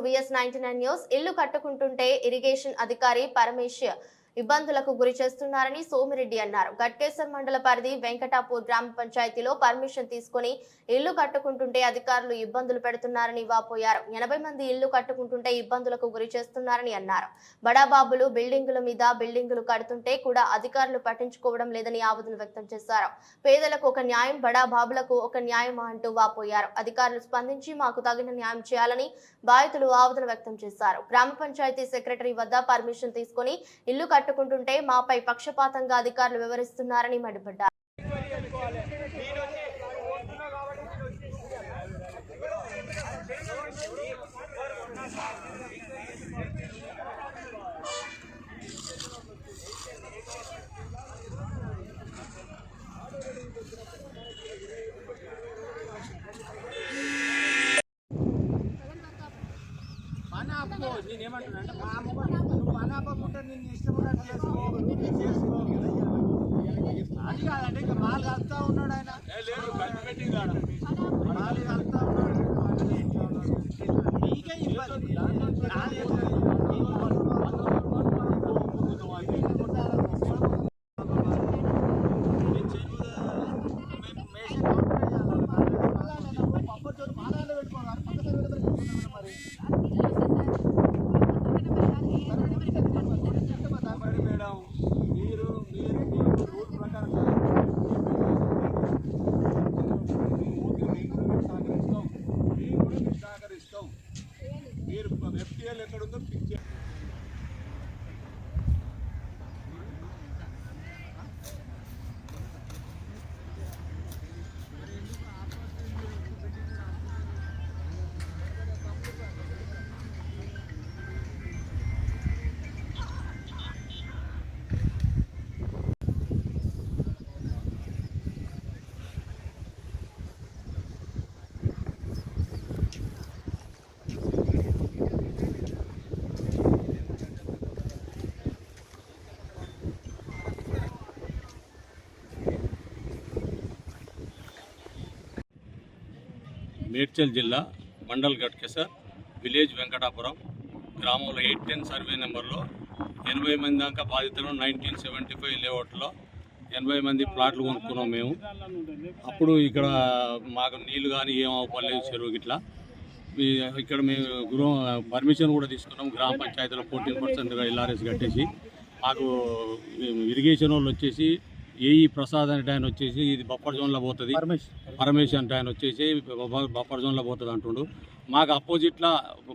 VS99 news. ఇల్లు కట్టుకుంటుంటే irrigation అధికారి పరమేశ్ ఇబ్బందులకు గురి చేస్తున్నారని సోమిరెడ్డి అన్నారు. గట్కేసర్ మండల పరిధి వెంకటాపూర్ గ్రామ పంచాయతీలో పర్మిషన్ తీసుకుని ఇల్లు కట్టుకుంటుంటే అధికారులు ఇబ్బందులు పెడుతున్నారని వాపోయారు. 80 మంది ఇల్లు కట్టుకుంటుంటే ఇబ్బందులకు గురి చేస్తున్నారని అన్నారు. బడాబాబులు బిల్డింగుల మీద బిల్డింగులు కడుతుంటే కూడా అధికారులు పట్టించుకోవడం లేదని ఆవేదన వ్యక్తం చేశారు. పేదలకు ఒక న్యాయం, బడాబాబులకు ఒక న్యాయం అంటూ వాపోయారు. అధికారులు స్పందించి మాకు తగిన న్యాయం చేయాలని బాధితులు ఆవేదన వ్యక్తం చేశారు. గ్రామ పంచాయతీ సెక్రటరీ వద్ద పర్మిషన్ తీసుకుని ఇల్లు కట్టుకుంటుంటే మాపై పక్షపాతంగా అధికారులు వివరిస్తున్నారని మండిపడ్డారు. నేనేమంటున్నా నువ్వు అనాపకుంటే నేను ఇష్టపడ్డా చేసుకో అది కాదంటే ఇంకా మాలు కలుపుతా ఉన్నాడు ఆయన మాలు కలుపుతా ఉన్నాడు నీకే ఇబ్బంది మేడ్చల్ జిల్లా మండల్ గట్కేసర్ విలేజ్ వెంకటాపురం గ్రామంలో 810 సర్వే నెంబర్లో 80 మంది దాకా బాధితులు 1975 లేఅవుట్లో 80 మంది ప్లాట్లు కొనుక్కున్నాం మేము. అప్పుడు ఇక్కడ మాకు నీళ్లు కానీ ఏం అవ్వలేదు చెరువు ఇట్లా. ఇక్కడ మేము పర్మిషన్ కూడా తీసుకున్నాం. గ్రామ పంచాయతీలో 14% LRS కట్టేసి మాకు ఇరిగేషన్ వాళ్ళు వచ్చేసి ఏఈ ప్రసాద్ అంటే ఆయన వచ్చేసి ఇది బఫర్ జోన్లో పోతుంది, పరమేశ్ అంటే ఆయన వచ్చేసి బఫర్ జోన్లో పోతుంది అంటుండు. మాకు అపోజిట్లో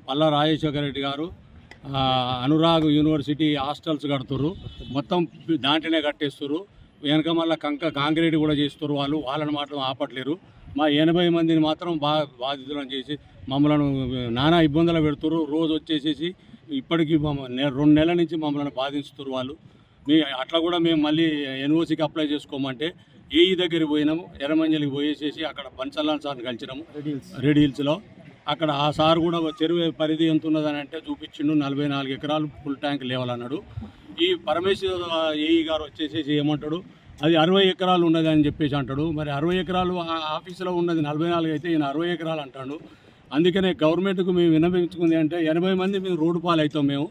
పల్లా రాజశేఖర రెడ్డి గారు అనురాగ్ యూనివర్సిటీ హాస్టల్స్ కడుతుర్రు, మొత్తం దాంట్లోనే కట్టేస్తున్నారు. వెనక మళ్ళీ కాంక్రీట్ కూడా చేస్తున్నారు. వాళ్ళని మాత్రం ఆపట్లేరు. మా 80 మందిని మాత్రం బాధితులను చేసి మమ్మల్ని నానా ఇబ్బందులు పెడుతున్నారు. రోజు వచ్చేసేసి ఇప్పటికీ 2 నెలల నుంచి మమ్మల్ని బాధిస్తున్నారు వాళ్ళు. అట్లా కూడా మేము మళ్ళీ ఎన్ఓసికి అప్లై చేసుకోమంటే ఏఈ దగ్గరికి పోయినాము. ఎర్రమంజలికి పోయేసేసి అక్కడ బన్సల్లాన్ సార్ని కలిసినాము రెడ్ హిల్స్లో. అక్కడ ఆ సార్ కూడా చెరువు పరిధి ఎంత ఉన్నదని అంటే చూపించిండు. 44 ఎకరాలు ఫుల్ ట్యాంక్ లెవెల్ అన్నాడు. ఈ పరమేశ్వర ఏఈ గారు వచ్చేసేసి ఏమంటాడు, అది 60 ఎకరాలు ఉన్నది అని చెప్పేసి అంటాడు. మరి 60 ఎకరాలు ఆఫీసులో ఉన్నది 44 అయితే ఈయన 60 ఎకరాలు అంటాడు. అందుకనే గవర్నమెంట్కు మేము విన్నవించుకుంది అంటే 80 మంది మేము రోడ్డు పాలు అవుతాం. మేము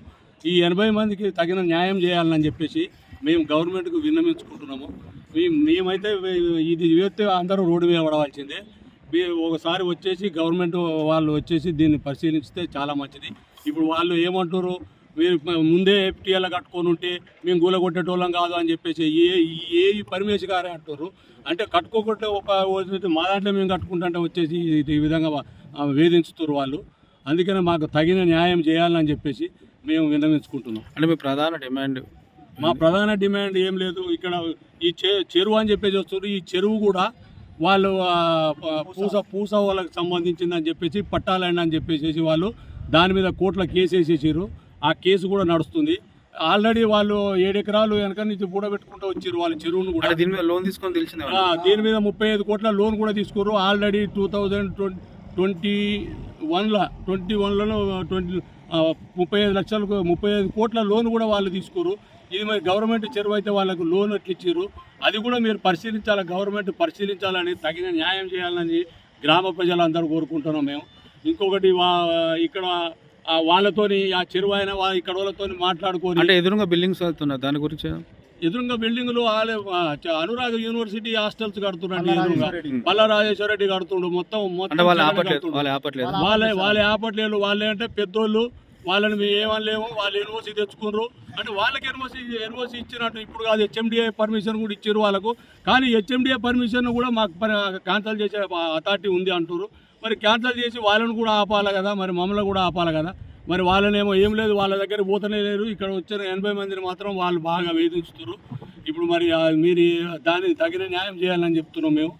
ఈ 80 మందికి తగిన న్యాయం చేయాలని చెప్పేసి మేము గవర్నమెంట్కు విన్నవించుకుంటున్నాము. మేమైతే ఇది వేస్తే అందరూ రోడ్డు మీద పడవలసిందే. ఒకసారి వచ్చేసి గవర్నమెంట్ వాళ్ళు వచ్చేసి దీన్ని పరిశీలిస్తే చాలా మంచిది. ఇప్పుడు వాళ్ళు ఏమంటారు, మీరు ముందే FTL కట్టుకొని ఉంటే మేము గూలగొట్టేటోళ్ళం కాదు అని చెప్పేసి ఏ పరమేశ్ గారే అంటారు. అంటే కట్టుకోకుంటే మా దాంట్లో మేము కట్టుకుంటుంటే వచ్చేసి ఈ విధంగా వేధించుతారు వాళ్ళు. అందుకనే మాకు తగిన న్యాయం చేయాలని చెప్పేసి మేము విన్నవించుకుంటున్నాం. అంటే మీ ప్రధాన డిమాండ్? మా ప్రధాన డిమాండ్ ఏం లేదు. ఇక్కడ ఈ చెరువు అని చెప్పేసి వస్తారు. ఈ చెరువు కూడా వాళ్ళు పూస వాళ్ళకి సంబంధించిందని చెప్పేసి పట్టాలండి అని చెప్పేసి వాళ్ళు దాని మీద కోర్టులో కేసు వేసేసారు. ఆ కేసు కూడా నడుస్తుంది. ఆల్రెడీ వాళ్ళు 7 ఎకరాలు వెనక నుంచి కూడబెట్టుకుంటూ వచ్చారు వాళ్ళ చెరువును కూడా. దీని మీద లోన్ తీసుకొని తెలిసింది. దీని మీద 35 కోట్ల లోన్ కూడా తీసుకున్నారు. ఆల్రెడీ 2021లో 35 లక్షలకు 35 కోట్ల లోన్ కూడా వాళ్ళు తీసుకోరు. ఇది మరి గవర్నమెంట్ చెరువు అయితే వాళ్ళకు లోన్ ఎట్లు ఇచ్చారు, అది కూడా మీరు పరిశీలించాలి, గవర్నమెంట్ పరిశీలించాలని, తగిన న్యాయం చేయాలని గ్రామ ప్రజలందరూ కోరుకుంటున్నాం మేము. ఇంకొకటి ఇక్కడ వాళ్ళతోని ఆ చెరువు అయినా ఇక్కడ వాళ్ళతోని మాట్లాడుకొని అంటే ఎదురుగా బిల్డింగ్స్ వెళ్తున్నారు దాని గురించి ఎదురుగా బిల్డింగ్లు అనురాగ్ యూనివర్సిటీ హాస్టల్స్ కడుతున్నాడు ఎదురుగా పల్లా రాజేశ్వర రెడ్డి కడుతుండు మొత్తం అంటే వాళ్ళు ఆపట్లేదు వాళ్ళే ఆపట్లేదు. వాళ్ళే అంటే పెద్దోళ్ళు, వాళ్ళని మేము ఏమనలేము. వాళ్ళు యూనివర్సిటీ తెచ్చుకున్నారు అంటే వాళ్ళకి యూనివర్సిటీ ఇచ్చినట్టు ఇప్పుడు కాదు, హెచ్ఎండిఏ పర్మిషన్ కూడా ఇచ్చారు వాళ్ళకు. కానీ హెచ్ఎండిఏ పర్మిషన్ కూడా మాకు క్యాన్సల్ చేసే అథారిటీ ఉంది అంటారు. మరి క్యాన్సల్ చేసి వాళ్ళని కూడా ఆపాలి కదా, మరి మమ్మల్ని కూడా ఆపాలి కదా. మరి వాళ్ళనేమో ఏం లేదు, వాళ్ళ దగ్గర పోతనే లేరు. ఇక్కడ వచ్చిన 80 మందిని మాత్రం వాళ్ళు బాగా వేధించుతారు. ఇప్పుడు మరి మీరు దానికి తగిన న్యాయం చేయాలని చెప్తున్నాం మేము.